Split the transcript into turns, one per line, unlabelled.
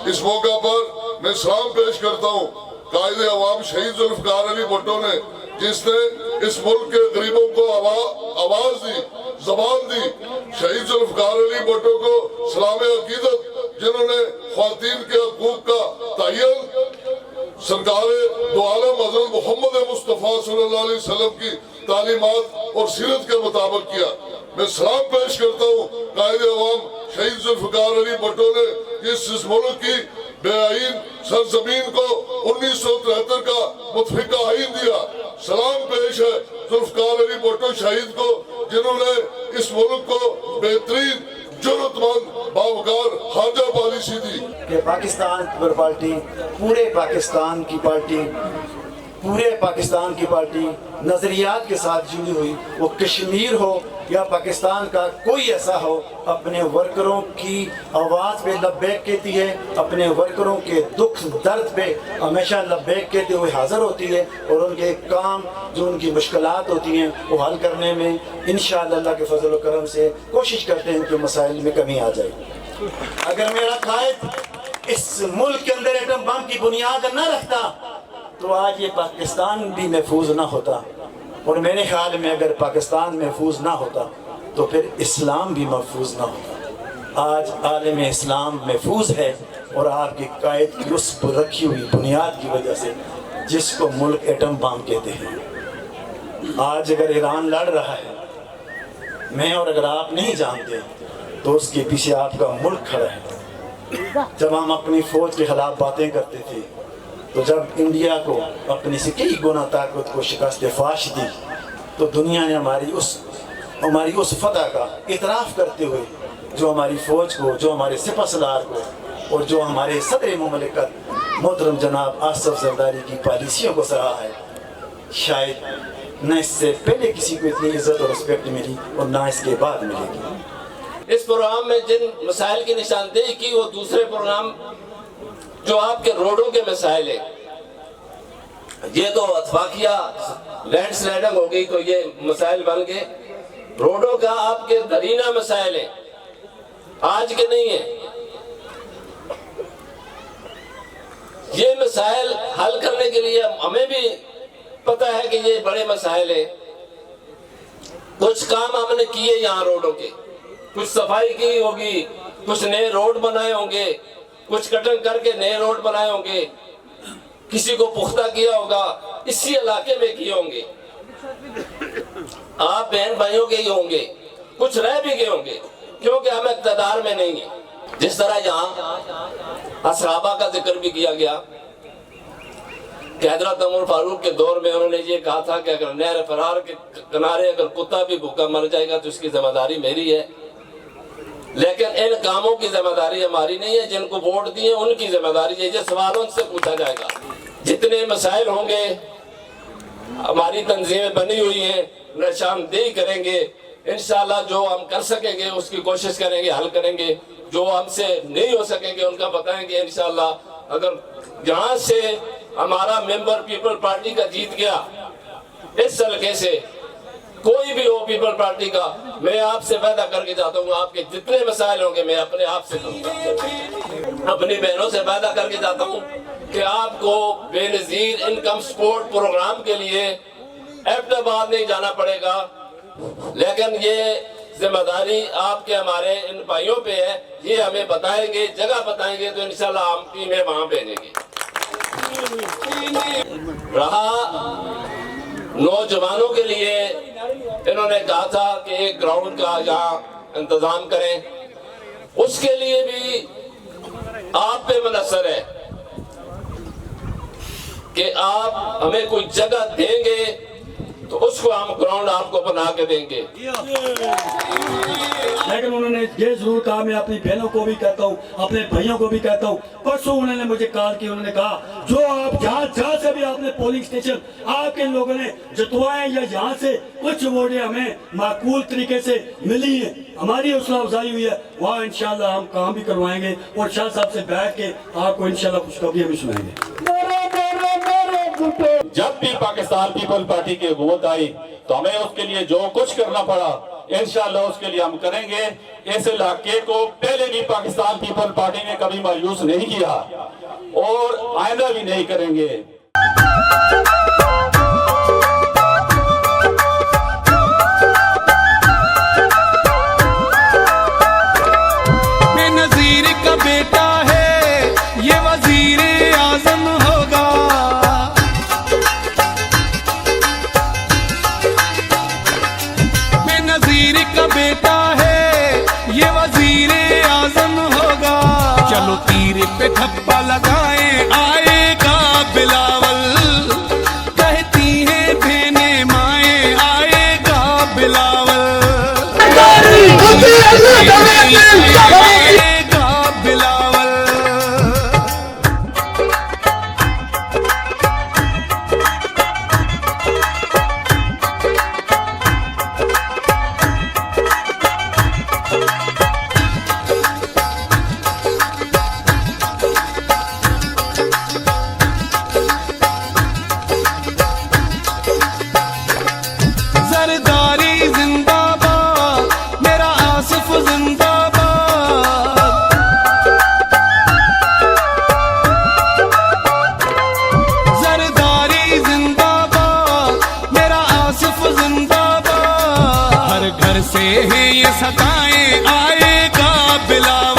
इस मौका पर मैं सलाम पेश करता हूँ कायदे अवाम शहीद जुल्फकार अली भुट्टो ने, जिसने इस मुल्क के गरीबों को आवाज दी, जबान दी। शहीद जुल्फकार अली भुट्टो को सलाम अकीदत, जिन्होंने ख्वातीन के हकूक का तयन सरकार दो आलम हज़रत मोहम्मद मुस्तफ़ा सल्लल्लाहु अलैहि वसल्लम की तालीमात और सीरत के मुताबिक किया। मैं सलाम पेश करता हूँ कायदे अवाम शहीद जुल्फकार अली भुट्टो ने इस मुल्क की बेआईन सरजमीन को 1973 का मुतफिका आईन दिया। सलाम पेश है जुल्फकार अली भुट्टो शहीद को, जिन्होंने इस मुल्क को बेहतरीन जरूरतमंद बावकार खाजा पॉलिसी दी।
कि पाकिस्तान पीपल पार्टी पूरे पाकिस्तान की पार्टी नजरियात के साथ जुड़ी हुई, वो कश्मीर हो या पाकिस्तान का कोई ऐसा हो, अपने वर्करों की आवाज़ पे लब्बैक कहती है, अपने वर्करों के दुख दर्द पे हमेशा लब्बैक कहते हुए हाजिर होती है, और उनके काम जो उनकी मुश्किलात होती हैं वो हल करने में इंशाअल्लाह अल्लाह के फजल व करम से कोशिश करते हैं कि मसाइल में कमी आ जाए। अगर मेरा कायद इस मुल्क के अंदर एटम बम की बुनियाद न रखता तो आज ये पाकिस्तान भी महफूज ना होता, और मेरे ख्याल में अगर पाकिस्तान महफूज ना होता तो फिर इस्लाम भी महफूज ना होता। आज आलम इस्लाम महफूज है और आपकी कायद की उस पर रखी हुई बुनियाद की वजह से, जिसको मुल्क एटम बम कहते हैं। आज अगर ईरान लड़ रहा है, मैं और अगर आप नहीं जानते तो उसके पीछे आपका मुल्क खड़ा है। जब हम अपनी फौज के खिलाफ बातें करते थे, तो जब इंडिया को अपनी से कई गुना ताकत को शिकस्त फाश दी, तो दुनिया ने हमारी उस फतह का इतराफ़ करते हुए जो हमारी फ़ौज को, जो हमारे सिपहसालार को और जो हमारे सदर मुमलिकत मोहतरम जनाब आसिफ ज़रदारी की पॉलिसियों को सराहा है। शायद न इससे पहले किसी को इतनी इज्जत और रिस्पेक्ट मिली और ना इसके बाद मिलेगी।
इस प्रोग्राम में जिन मसाइल की निशानदेही की, वो दूसरे प्रोग्राम जो आपके रोडों के मसाइल है, ये तो अतफाकिया लैंडस्लाइडिंग हो गई तो ये मसाइल बन गए। रोडों का आपके दरीना मसाइल है, आज के नहीं है। ये मसाइल हल करने के लिए हमें भी पता है कि ये बड़े मसाइल है। कुछ काम हमने किए यहाँ रोडों के, कुछ सफाई की होगी, कुछ नए रोड बनाए होंगे, कुछ कटिंग करके नए रोड बनाए होंगे, किसी को पुख्ता किया होगा, इसी इलाके में किए होंगे। आप बहन भाइयों के ही होंगे, कुछ रह भी गए होंगे क्योंकि हम इक़्तिदार में नहीं है। जिस तरह यहाँ असहाबा का जिक्र भी किया गया कि हज़रत उमर फारूक के दौर में उन्होंने ये कहा था कि अगर नहर फरार के किनारे अगर कुत्ता भी भूखा मर जाएगा तो इसकी जिम्मेदारी मेरी है। लेकिन इन कामों की जिम्मेदारी हमारी नहीं है, जिनको वोट दिए उनकी जिम्मेदारी है। ये सवालों से पूछा जाएगा। जितने मसाइल होंगे हमारी तंजीमें बनी हुई हैं, निशानदेही करेंगे इंशाल्लाह। जो हम कर सकेंगे उसकी कोशिश करेंगे, हल करेंगे। जो हमसे नहीं हो सकेंगे उनका बताएंगे इंशाल्लाह। अगर यहाँ से हमारा मेंबर पीपल पार्टी का जीत गया, इस हल्के से कोई भी हो पीपल पार्टी का, मैं आपसे वादा करके जाता हूँ आपके जितने मसाइल होंगे मैं अपने आप से करूँगा। अपनी बहनों से वादा करके जाता हूँ कि आपको बेनज़ीर इनकम सपोर्ट प्रोग्राम के लिए एबटाबाद नहीं जाना पड़ेगा। लेकिन ये जिम्मेदारी आपके हमारे इन भाइयों पे है, ये हमें बताएंगे, जगह बताएंगे तो इंशाल्लाह हम टीमें वहां भेजेंगे। रहा नौजवानों के लिए, इन्होंने कहा था कि एक ग्राउंड का यहाँ इंतजाम करें, उसके लिए भी आप पे मुनहसर है कि आप हमें कोई जगह देंगे तो उसको हम ग्राउंड आपको बना के देंगे।
लेकिन उन्होंने ये जरूर कहा, मैं अपनी बहनों को भी कहता हूँ, अपने भाइयों को भी कहता हूँ, परसों उन्होंने मुझे कॉल की, उन्होंने कहा जो आप जहाँ से भी आपने पोलिंग स्टेशन आपके लोगों ने जितवाए या यहाँ से कुछ वोटें हमें माकूल तरीके से मिली है, हमारी हौसला अफजाई हुई है, वहाँ इंशाल्लाह हम काम भी करवाएंगे और शाह साहब से बैठ के आपको इंशाल्लाह खुशखबरी भी सुनाएंगे।
जब भी पाकिस्तान पीपल पार्टी की हुकूमत आई, तो हमें उसके लिए जो कुछ करना पड़ा इंशाअल्लाह उसके लिए हम करेंगे। इस इलाके को पहले भी पाकिस्तान पीपल पार्टी ने कभी मायूस नहीं किया और आइंदा भी नहीं करेंगे।
नजीर का बेटा है ये वजीर आजम होगा। बेनजीर का बेटा है ये वजीर आजम होगा। चलो तीर पे ठप्पा लगाए आएगा बिलावल, कहती है बहने माए आएगा बिलावल। जरदारी जिंदाबाद, मेरा आसिफ जिंदाबाद। जरदारी जिंदाबाद, मेरा आसिफ जिंदाबाद। हर घर से है ये सदाएं आएगा बिलावल।